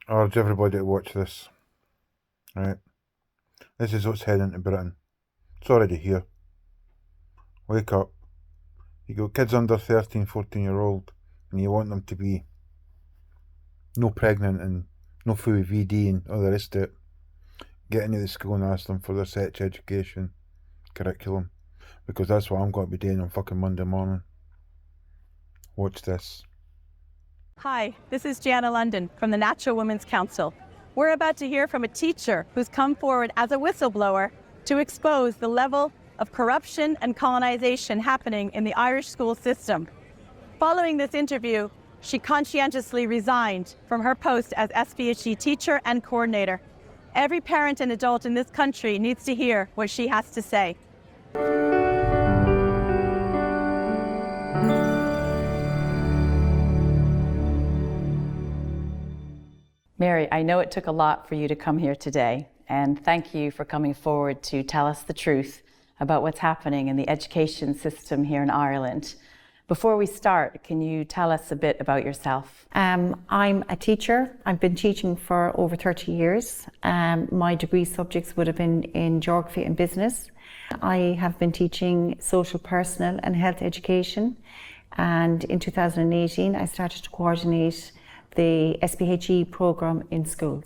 I urge everybody to watch this. Right? This is what's heading to Britain. It's already here. Wake up. You got kids under 13, 14-year-old, and you want them to be no pregnant and no full VD and all the rest of it. Get into the school and ask them for their sex education curriculum, because that's what I'm going to be doing on fucking Monday morning. Watch this. Hi, this is Gianna London from the Natural Women's Council. We're about to hear from a teacher who's come forward as a whistleblower to expose the level of corruption and colonization happening in the Irish school system. Following this interview, she conscientiously resigned from her post as SPHE teacher and coordinator. Every parent and adult in this country needs to hear what she has to say. Mary, I know it took a lot for you to come here today, and thank you for coming forward to tell us the truth about what's happening in the education system here in Ireland. Before we start, can you tell us a bit about yourself? I'm a teacher. I've been teaching for over 30 years. My degree subjects would have been in geography and business. I have been teaching social, personal and health education. And in 2018, I started to coordinate the SPHE program in schools.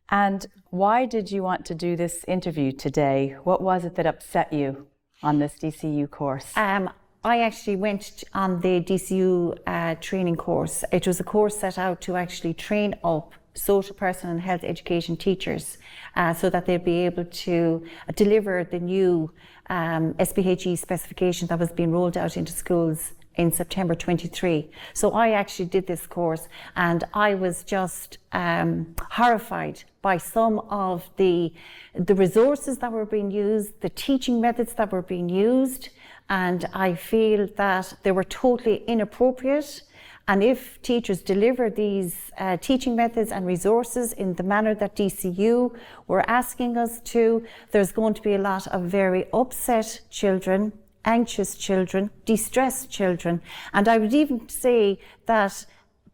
And why did you want to do this interview today? What was it that upset you on this DCU course? I actually went on the DCU training course. It was a course set out to actually train up social, personal and health education teachers so that they'd be able to deliver the new SPHE specification that was being rolled out into schools in September 23. So I actually did this course, and I was just horrified by some of the resources that were being used, the teaching methods that were being used, and I feel that they were totally inappropriate. And if teachers deliver these teaching methods and resources in the manner that DCU were asking us to, there's going to be a lot of very upset children, anxious children, distressed children. And I would even say that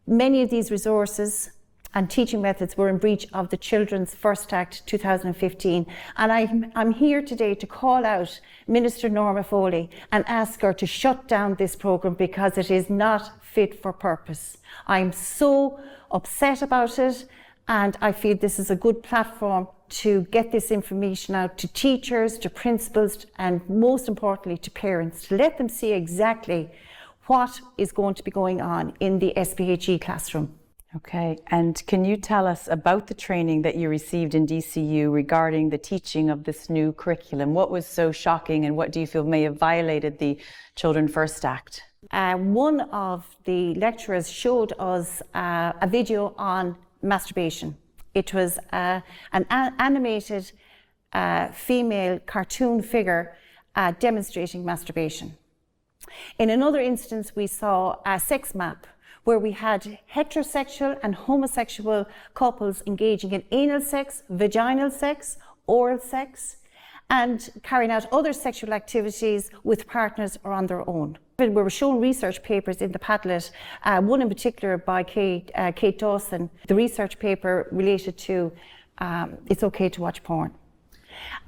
many of these resources and teaching methods were in breach of the Children's First Act 2015. And I'm here today to call out Minister Norma Foley and ask her to shut down this programme because it is not fit for purpose. I'm so upset about it, and I feel this is a good platform to get this information out to teachers, to principals, and most importantly to parents, to let them see exactly what is going to be going on in the SPHE classroom. Okay, and can you tell us about the training that you received in DCU regarding the teaching of this new curriculum? What was so shocking, and what do you feel may have violated the Children First Act? One of the lecturers showed us a video on masturbation. It was an animated female cartoon figure demonstrating masturbation. In another instance, we saw a sex map where we had heterosexual and homosexual couples engaging in anal sex, vaginal sex, oral sex, and carrying out other sexual activities with partners or on their own. We were shown research papers in the Padlet, one in particular by Kate Dawson. The research paper related to it's okay to watch porn.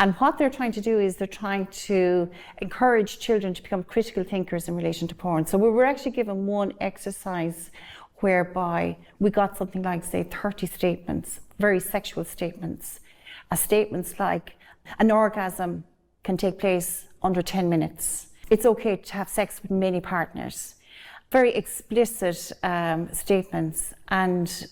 And what they're trying to do is they're trying to encourage children to become critical thinkers in relation to porn. So we were actually given one exercise whereby we got something like, say, 30 statements, very sexual statements. Statements like, an orgasm can take place under 10 minutes. It's okay to have sex with many partners. Very explicit statements. And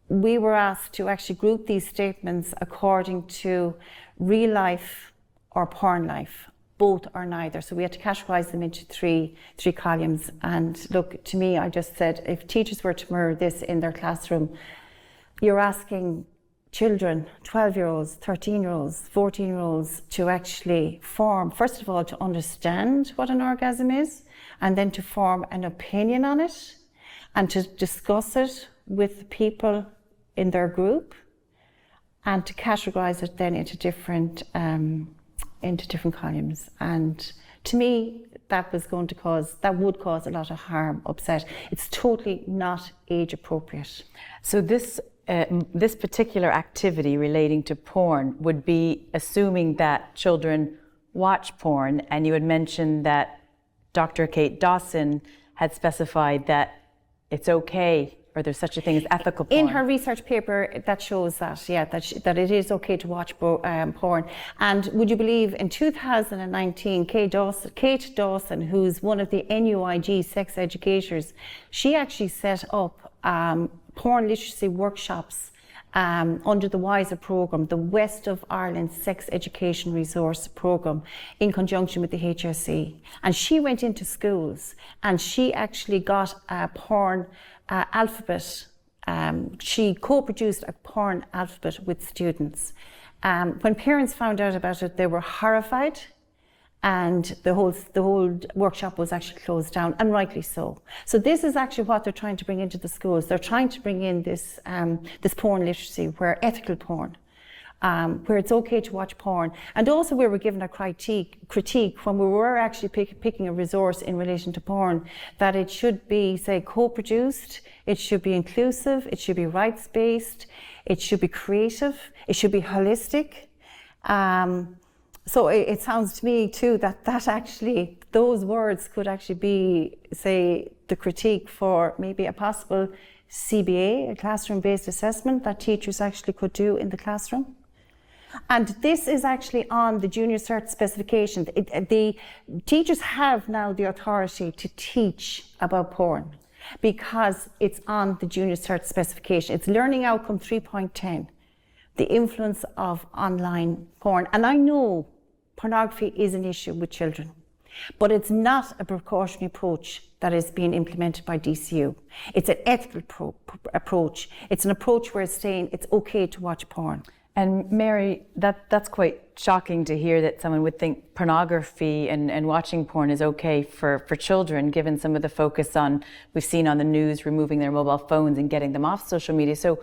we were asked to actually group these statements according to real life or porn life, both or neither. So we had to categorize them into three columns. And look, to me, I just said, if teachers were to mirror this in their classroom, you're asking children, 12-year-olds, 13-year-olds, 14-year-olds to actually form, first of all, to understand what an orgasm is, and then to form an opinion on it, and to discuss it with people in their group, and to categorize it then into different columns. And to me, that would cause a lot of harm, upset. It's totally not age appropriate. So this this particular activity relating to porn would be assuming that children watch porn, and you had mentioned that Dr. Kate Dawson had specified that it's okay, or there's such a thing as ethical porn. In her research paper, that shows that, yeah, that it is okay to watch porn. And would you believe, in 2019, Kate Dawson, who's one of the NUIG sex educators, she actually set up porn literacy workshops under the WISER programme, the West of Ireland Sex Education Resource Programme, in conjunction with the HSE. And she went into schools and she actually got a porn alphabet. She co-produced a porn alphabet with students. When parents found out about it, they were horrified, and the whole workshop was actually closed down, and rightly so. So this is actually what they're trying to bring into the schools. They're trying to bring in this porn literacy, where ethical porn, where it's okay to watch porn, and also where we're given a critique when we were actually picking a resource in relation to porn, that it should be, say, co-produced, it should be inclusive, it should be rights-based, it should be creative, it should be holistic. So it sounds to me too that actually, those words could actually be, say, the critique for maybe a possible CBA, a classroom-based assessment that teachers actually could do in the classroom. And this is actually on the junior cert specification. The teachers have now the authority to teach about porn because it's on the junior cert specification. It's learning outcome 3.10, the influence of online porn. And I know pornography is an issue with children, but it's not a precautionary approach that is being implemented by DCU. It's an ethical approach. It's an approach where it's saying it's okay to watch porn. And Mary, that's quite shocking to hear that someone would think pornography and watching porn is okay for children, given some of the focus we've seen on the news, removing their mobile phones and getting them off social media. So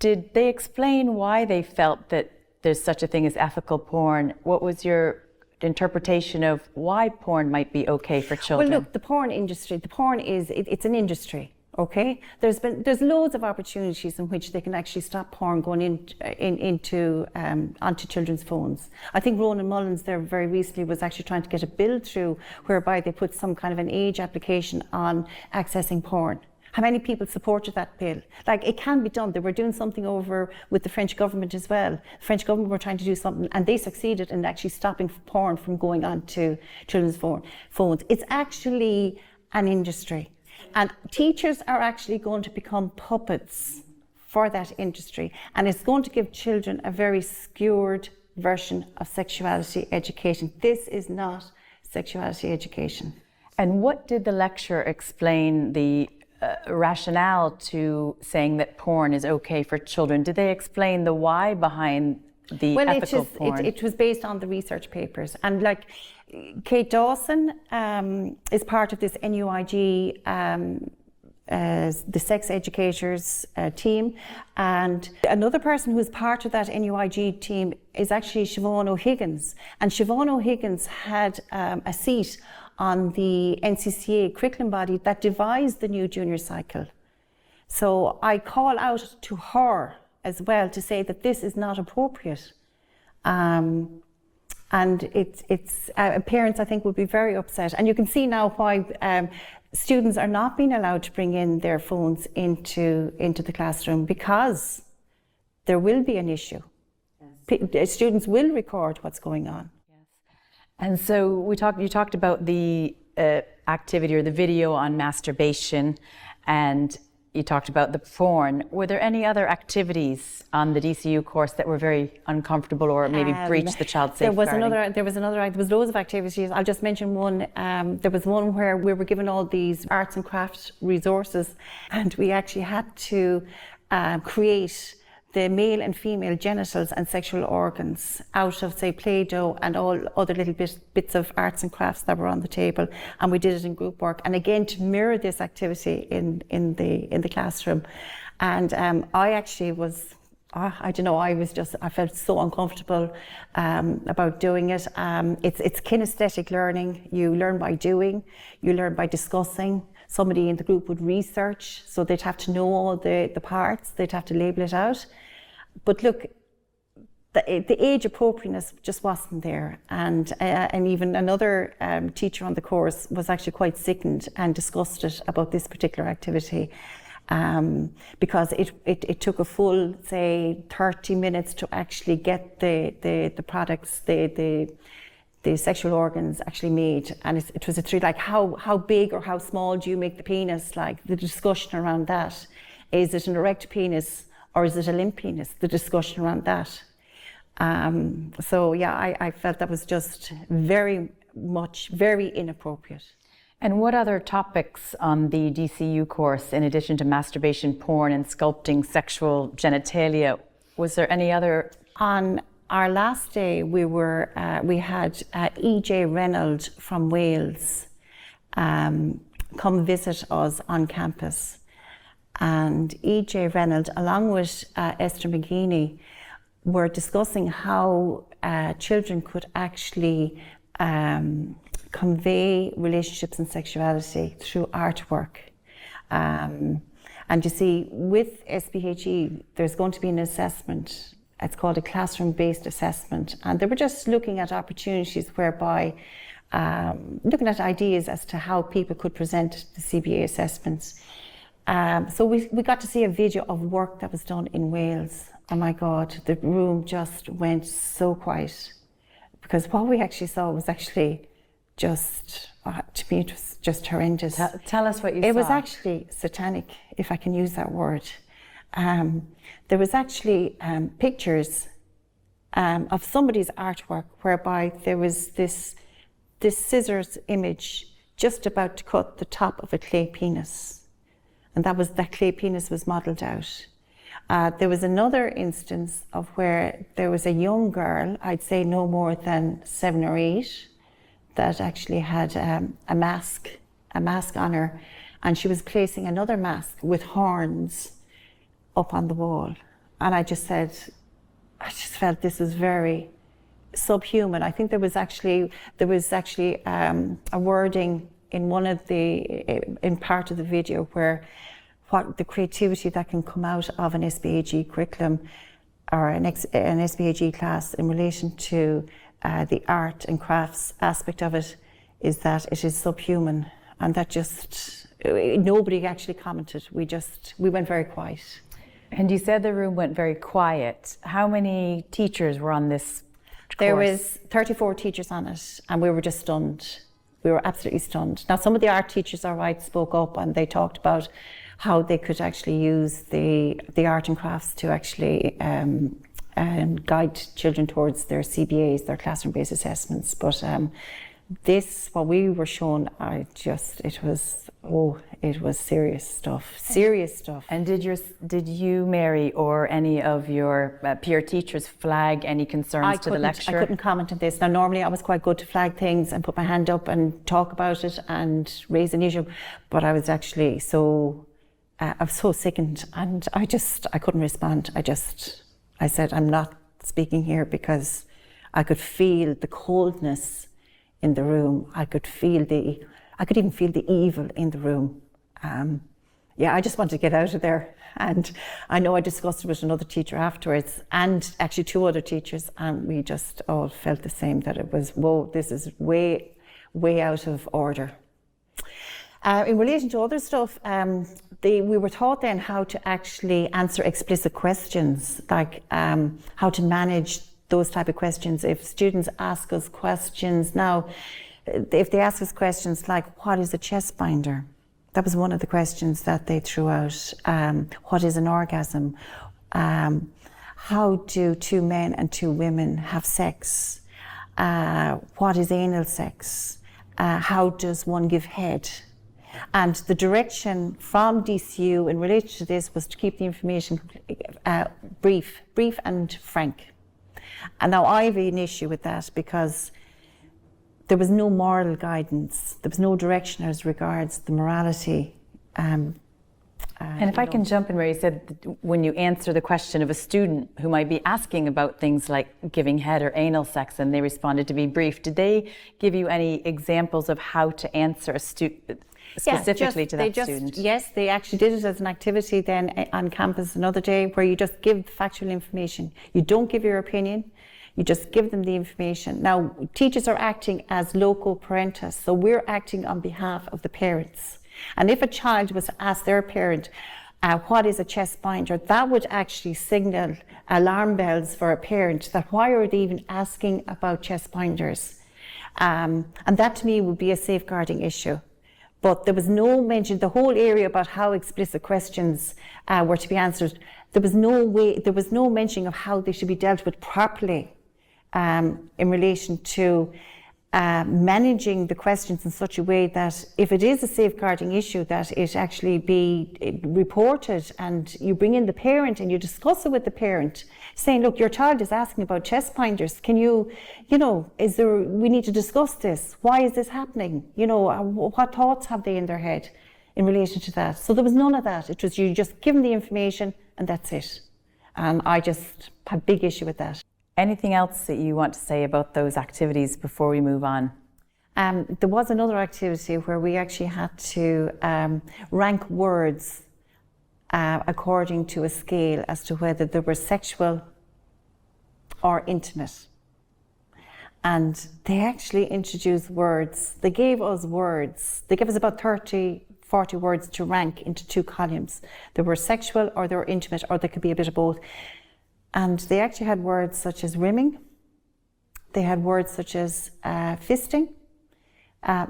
did they explain why they felt that there's such a thing as ethical porn? What was your interpretation of why porn might be okay for children? Well, look, the porn industry, it's an industry, okay? There's loads of opportunities in which they can actually stop porn going onto children's phones. I think Ronan Mullins there very recently was actually trying to get a bill through whereby they put some kind of an age application on accessing porn. How many people supported that bill? Like, it can be done. They were doing something over with the French government as well. The French government were trying to do something, and they succeeded in actually stopping porn from going on to children's phones. It's actually an industry. And teachers are actually going to become puppets for that industry. And it's going to give children a very skewed version of sexuality education. This is not sexuality education. And what did the lecturer explain the rationale to saying that porn is okay for children? Did they explain the why behind the ethical porn? It was based on the research papers. And like Kate Dawson is part of this NUIG, the sex educators team. And another person who's part of that NUIG team is actually Siobhan O'Higgins. And Siobhan O'Higgins had a seat on the NCCA curriculum body that devised the new junior cycle. So I call out to her as well to say that this is not appropriate. And parents, I think, would be very upset. And you can see now why students are not being allowed to bring in their phones into the classroom, because there will be an issue. Yes. Students will record what's going on. And so you talked about the activity or the video on masturbation, and you talked about the porn. Were there any other activities on the DCU course that were very uncomfortable or maybe breached the child safeguarding? There was loads of activities. I'll just mention one. There was one where we were given all these arts and crafts resources, and we actually had to create the male and female genitals and sexual organs out of, say, Play-Doh and all other little bits of arts and crafts that were on the table, and we did it in group work. And again, to mirror this activity in the classroom. And I actually was, I felt so uncomfortable about doing it. It's kinesthetic learning. You learn by doing, you learn by discussing. somebody in the group would research, so they'd have to know all the parts, they'd have to label it out. But look, the age appropriateness just wasn't there, and even another teacher on the course was actually quite sickened and disgusted about this particular activity, because it took a full, say, 30 minutes to actually get the products, the sexual organs actually made, and it was a through like how big or how small do you make the penis? Like the discussion around that, is it an erect penis or is it a limp penis? The discussion around that. So yeah, I felt that was just very inappropriate. And what other topics on the DCU course, in addition to masturbation, porn, and sculpting sexual genitalia, was there any other? On our last day, we had E.J. Reynolds from Wales come visit us on campus, and E.J. Reynolds, along with Esther McGeaney, were discussing how children could actually convey relationships and sexuality through artwork. And you see, with SPHE, there's going to be an assessment. It's called a classroom-based assessment. And they were just looking at opportunities whereby, looking at ideas as to how people could present the CBA assessments. So we got to see a video of work that was done in Wales. Oh my God, the room just went so quiet, because what we actually saw was actually just, to me, it was just horrendous. Tell us what you saw. It was actually satanic, if I can use that word. There was actually pictures of somebody's artwork whereby there was this scissors image just about to cut the top of a clay penis, and that clay penis was modelled out. There was another instance of where there was a young girl, I'd say no more than 7 or 8, that actually had a mask on her, and she was placing another mask with horns up on the wall. And I just felt this was very subhuman. I think there was actually a wording in part of the video where what the creativity that can come out of an SPHE curriculum or an SPHE class in relation to the art and crafts aspect of it is that it is subhuman, and that just nobody actually commented. We went very quiet. And you said the room went very quiet. How many teachers were on this course? There was 34 teachers on it, and we were just stunned. We were absolutely stunned. Now, some of the art teachers, all right, spoke up, and they talked about how they could actually use the art and crafts to actually guide children towards their CBAs, their classroom-based assessments. But what we were shown, it was serious stuff. And did you, Mary, or any of your peer teachers flag any concerns to the lecturer? I couldn't comment on this. Now, normally I was quite good to flag things and put my hand up and talk about it and raise an issue, but I was actually I was so sickened, and I couldn't respond. I said, I'm not speaking here, because I could feel the coldness in the room. I could even feel the evil in the room. I just wanted to get out of there. And I know I discussed it with another teacher afterwards, and actually 2 other teachers, and we just all felt the same, that it was, whoa, this is way, way out of order. In relation to other stuff, we were taught then how to actually answer explicit questions, like how to manage those type of questions. If students ask us questions now, if they ask us questions like, what is a chest binder? That was one of the questions that they threw out. What is an orgasm? How do 2 men and 2 women have sex? What is anal sex? How does one give head? And the direction from DCU in relation to this was to keep the information brief and frank. And now I have an issue with that, because there was no moral guidance, there was no direction as regards the morality. And if I can jump in where you said that when you answer the question of a student who might be asking about things like giving head or anal sex, and they responded to be brief, did they give you any examples of how to answer a student? specifically to that student? Yes, they actually did it as an activity then on campus another day, where you just give factual information. You don't give your opinion, you just give them the information. Now, teachers are acting as loco parentis, so we're acting on behalf of the parents. And if a child was to ask their parent, what is a chest binder, that would actually signal alarm bells for a parent, that why are they even asking about chest binders? And that to me would be a safeguarding issue. But there was no mention, the whole area about how explicit questions were to be answered, there was no mention of how they should be dealt with properly in relation to managing the questions in such a way that if it is a safeguarding issue, that it actually be reported, and you bring in the parent and you discuss it with the parent, saying, look, your child is asking about chest binders. Can we need to discuss this. Why is this happening? What thoughts have they in their head in relation to that? So there was none of that. It was you just give them the information and that's it. And I just have a big issue with that. Anything else that you want to say about those activities before we move on? There was another activity where we actually had to rank words according to a scale as to whether they were sexual or intimate. And they actually introduced words. They gave us words. They gave us about 30, 40 words to rank into 2 columns. They were sexual or they were intimate, or they could be a bit of both. And they actually had words such as rimming. They had words such as fisting,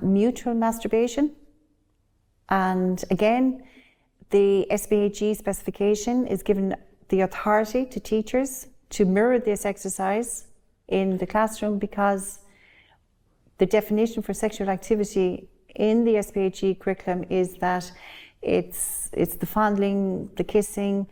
mutual masturbation. And again, the SPHE specification is given the authority to teachers to mirror this exercise in the classroom, because the definition for sexual activity in the SPHE curriculum is that it's the fondling, the kissing,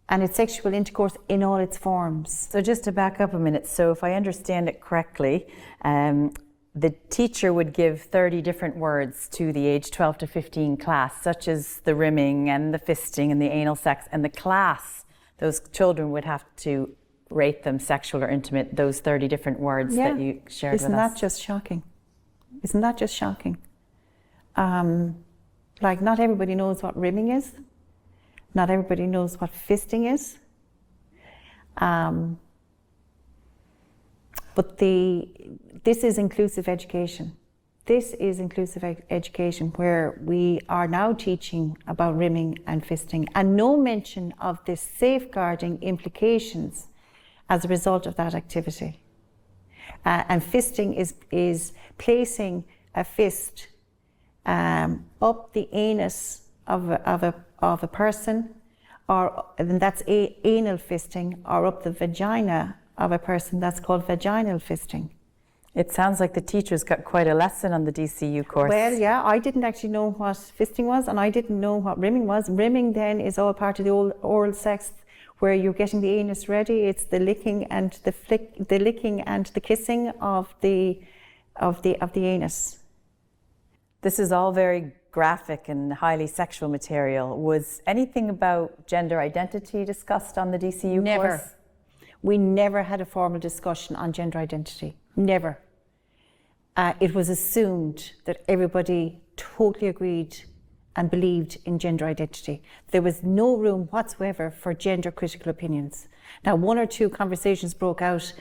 and it's sexual intercourse in all its forms. So just to back up a minute, so if I understand it correctly, the teacher would give 30 different words to the age 12 to 15 class, such as the rimming and the fisting and the anal sex, and the class, those children would have to rate them sexual or intimate, those 30 different words that you shared with us. Isn't that just shocking? Isn't that just shocking? Not everybody knows what rimming is. Not everybody knows what fisting is. But this is inclusive education. This is inclusive education, where we are now teaching about rimming and fisting, and no mention of the safeguarding implications as a result of that activity. And fisting is placing a fist up the anus of a person, and that's anal fisting, or up the vagina of a person, that's called vaginal fisting. It sounds like the teachers got quite a lesson on the DCU course. Well, yeah, I didn't actually know what fisting was, and I didn't know what rimming was. Rimming then is all part of the oral sex, where you're getting the anus ready. It's the licking and the licking and the kissing of the anus. This is all very graphic and highly sexual material. Was anything about gender identity discussed on the DCU course? We never had a formal discussion on gender identity. Never. It was assumed that everybody totally agreed and believed in gender identity. There was no room whatsoever for gender critical opinions. Now, 1 or 2 conversations broke out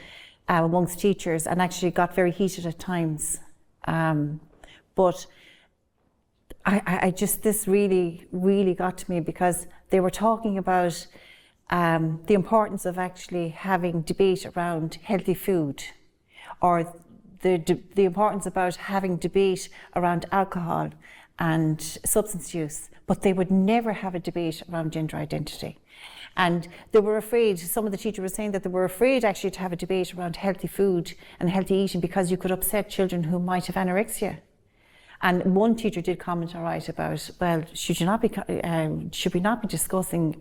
amongst teachers and actually got very heated at times. But this really, really got to me, because they were talking about the importance of actually having debate around healthy food, or the importance about having debate around alcohol and substance use, but they would never have a debate around gender identity. And they were afraid, some of the teachers were saying that they were afraid actually to have a debate around healthy food and healthy eating, because you could upset children who might have anorexia. And one teacher did comment, all right, about, well, should we not be discussing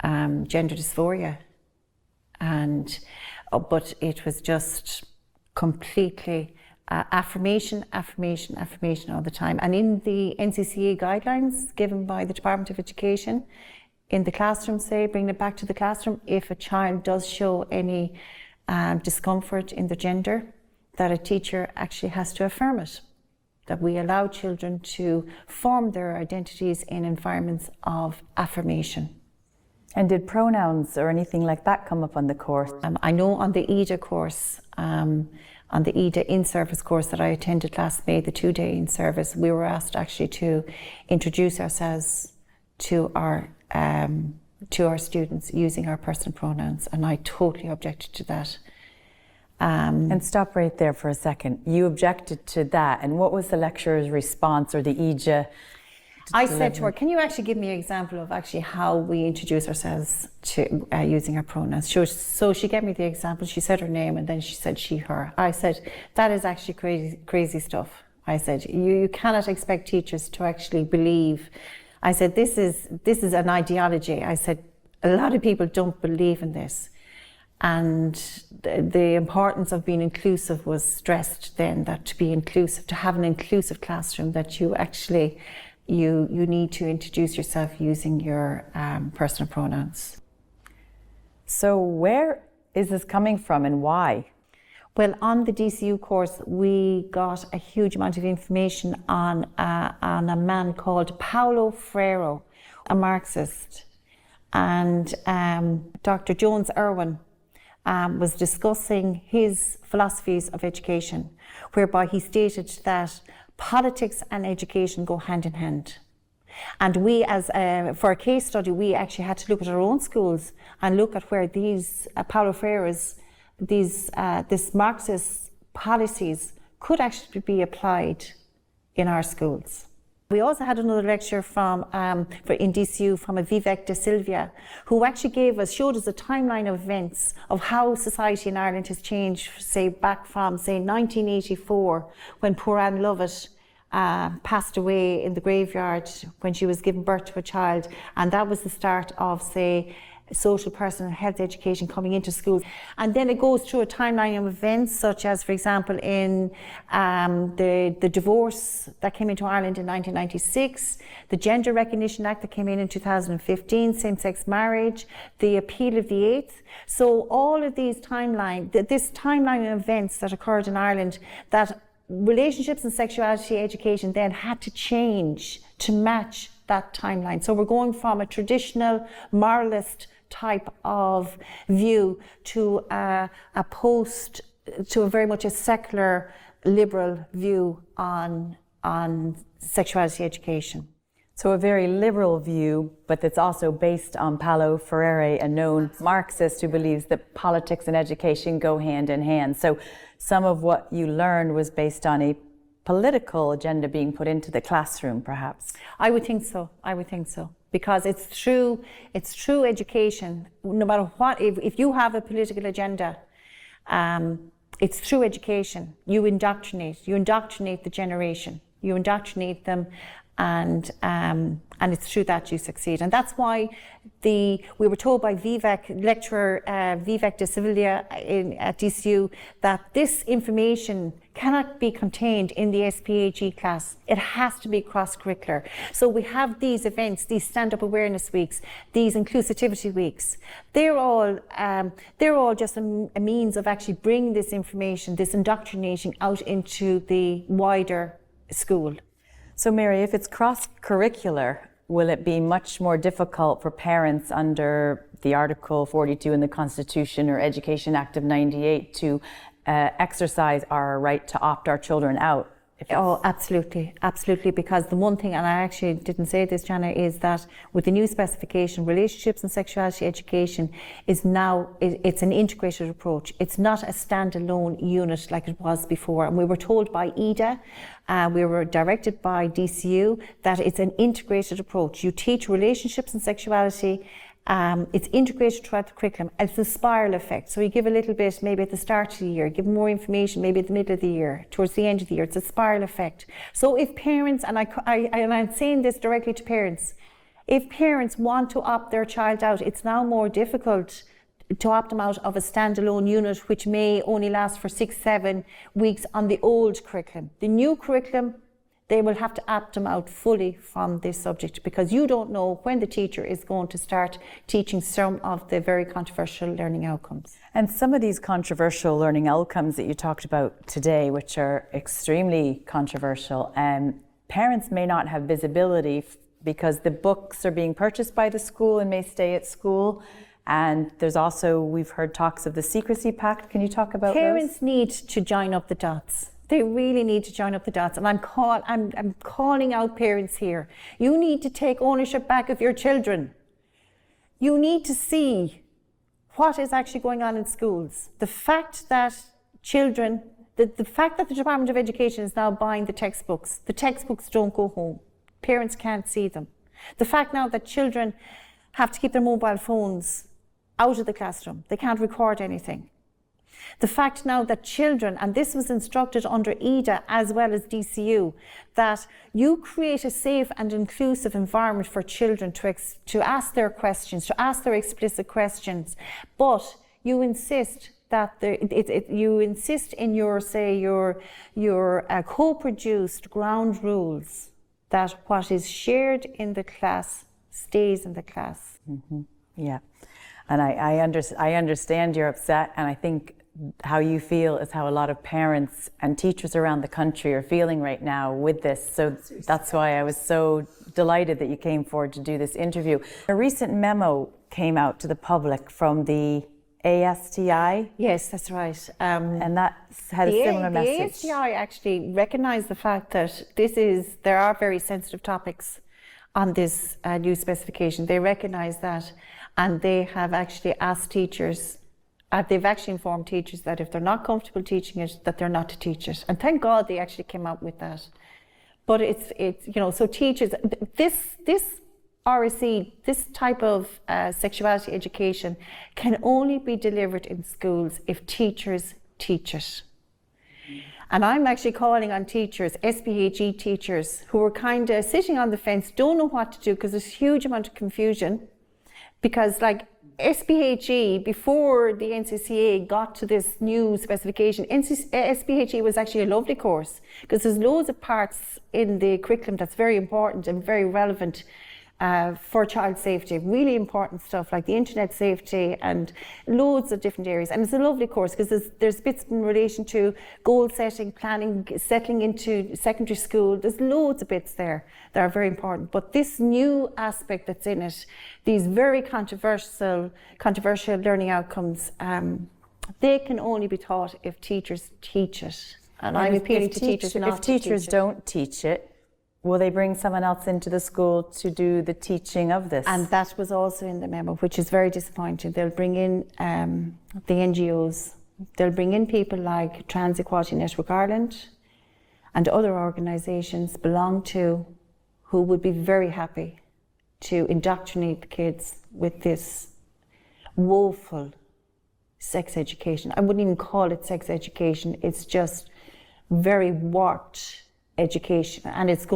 gender dysphoria? But it was just completely affirmation all the time. And in the NCCA guidelines given by the Department of Education, in the classroom, say, bringing it back to the classroom, if a child does show any discomfort in the gender, that a teacher actually has to affirm it. that we allow children to form their identities in environments of affirmation. And did pronouns or anything like that come up on the course? I know on the EDA course, on the EDA in-service course that I attended last May, the 2-day in-service, we were asked actually to introduce ourselves to our students using our personal pronouns, and I totally objected to that. And stop right there for a second. You objected to that, and what was the lecturer's response, or the EJA? I said to her, can you actually give me an example of actually how we introduce ourselves to using our pronouns? So she gave me the example. She said her name and then she said she, her. I said, that is actually crazy stuff. I said, you cannot expect teachers to actually believe. I said, this is an ideology. I said, a lot of people don't believe in this. And the importance of being inclusive was stressed then, that to be inclusive, to have an inclusive classroom, that you actually you need to introduce yourself using your personal pronouns. So where is this coming from and why? Well, on the DCU course, we got a huge amount of information on a man called Paulo Freire, a Marxist. And Dr. Jones Irwin was discussing his philosophies of education, whereby he stated that politics and education go hand in hand. And we, for a case study, we actually had to look at our own schools and look at where these Paulo Freire's, this Marxist policies could actually be applied in our schools. We also had another lecture in DCU from a Vivek de Silva, who actually showed us a timeline of events of how society in Ireland has changed, say back from 1984, when poor Anne Lovett passed away in the graveyard when she was giving birth to a child, and that was the start of, say, social, personal health education coming into schools. And then it goes through a timeline of events such as, for example, in the divorce that came into Ireland in 1996, the Gender Recognition Act that came in 2015, same-sex marriage, the appeal of the 8th. So all of these this timeline of events that occurred in Ireland, that relationships and sexuality education then had to change to match that timeline. So we're going from a traditional moralist type of view to a very much a secular liberal view on sexuality education. So a very liberal view, but that's also based on Paulo Freire, a known Marxist who believes that politics and education go hand in hand. So some of what you learned was based on a political agenda being put into the classroom, perhaps? I would think so. Because it's through education, no matter what, if you have a political agenda, it's through education. You indoctrinate the generation, you indoctrinate them, and it's through that you succeed. And that's why we were told by lecturer Vivek de Silva at DCU that this information cannot be contained in the SPHE class. It has to be cross-curricular. So we have these events, these stand-up awareness weeks, these inclusivity weeks. They're all just a means of actually bringing this information, this indoctrinating out into the wider school. So Mary, if it's cross-curricular, will it be much more difficult for parents under the Article 42 in the Constitution or Education Act of 98 to exercise our right to opt our children out? Oh, absolutely, because the one thing, and I actually didn't say this, Jana, is that with the new specification, relationships and sexuality education is now, it's an integrated approach. It's not a standalone unit like it was before. And we were told by EDA, we were directed by DCU, that it's an integrated approach. You teach relationships and sexuality. It's integrated throughout the curriculum. It's a spiral effect. So you give a little bit maybe at the start of the year, give more information maybe at the middle of the year, towards the end of the year. It's a spiral effect. So if parents, and I'm saying this directly to parents, if parents want to opt their child out, it's now more difficult to opt them out of a standalone unit which may only last for 6-7 weeks on the old curriculum. The new curriculum, they will have to opt them out fully from this subject, because you don't know when the teacher is going to start teaching some of the very controversial learning outcomes. And some of these controversial learning outcomes that you talked about today, which are extremely controversial, parents may not have visibility because the books are being purchased by the school and may stay at school. And there's also, we've heard talks of the secrecy pact. Can you talk about Parents those? need to join up the dots. They really need to join up the dots. And I'm calling out parents here. You need to take ownership back of your children. You need to see what is actually going on in schools. The fact that children, the fact that the Department of Education is now buying the textbooks don't go home. Parents can't see them. The fact now that children have to keep their mobile phones out of the classroom. They can't record anything. The fact now that children, and this was instructed under EDA as well as DCU, that you create a safe and inclusive environment for children to ask their questions, to ask their explicit questions, but you insist that you insist in your co-produced ground rules that what is shared in the class stays in the class. Mm-hmm. Yeah, and I understand you're upset, and I think how you feel is how a lot of parents and teachers around the country are feeling right now with this. So that's why I was so delighted that you came forward to do this interview. A recent memo came out to the public from the ASTI. Yes, that's right. And that had a similar message. The ASTI actually recognised the fact that there are very sensitive topics on this new specification. They recognise that, and they have actually asked teachers, they've actually informed teachers that if they're not comfortable teaching it, that they're not to teach it. And thank God they actually came out with that. But it's so teachers, this RSE, this type of sexuality education can only be delivered in schools if teachers teach it. And I'm actually calling on teachers, SPHE teachers, who are kind of sitting on the fence, don't know what to do because there's a huge amount of confusion. Because like SPHE, before the NCCA got to this new specification, SPHE was actually a lovely course because there's loads of parts in the curriculum that's very important and very relevant for child safety, really important stuff like the internet safety and loads of different areas. And it's a lovely course because there's bits in relation to goal setting, planning, settling into secondary school. There's loads of bits there that are very important. But this new aspect that's in it, these very controversial learning outcomes, they can only be taught if teachers teach it. And I'm appealing to teachers not to teach it. If teachers don't teach it, will they bring someone else into the school to do the teaching of this? And that was also in the memo, which is very disappointing. They'll bring in the NGOs. They'll bring in people like Trans Equality Network Ireland and other organisations belong to who would be very happy to indoctrinate the kids with this woeful sex education. I wouldn't even call it sex education. It's just very warped education, and it's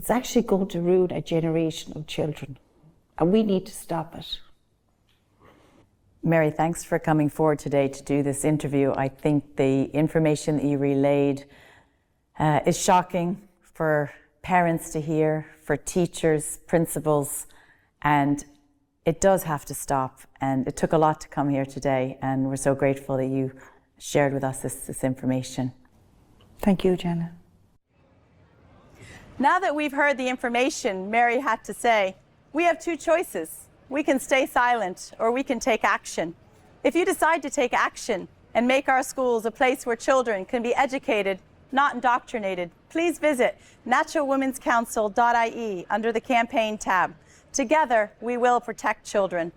actually going to ruin a generation of children, and we need to stop it. Mary, thanks for coming forward today to do this interview. I think the information that you relayed is shocking for parents to hear, for teachers, principals, and it does have to stop. And it took a lot to come here today, and we're so grateful that you shared with us this information. Thank you, Jenna. Now that we've heard the information Mary had to say, we have two choices. We can stay silent or we can take action. If you decide to take action and make our schools a place where children can be educated, not indoctrinated, please visit naturalwomencouncil.ie under the campaign tab. Together, we will protect children.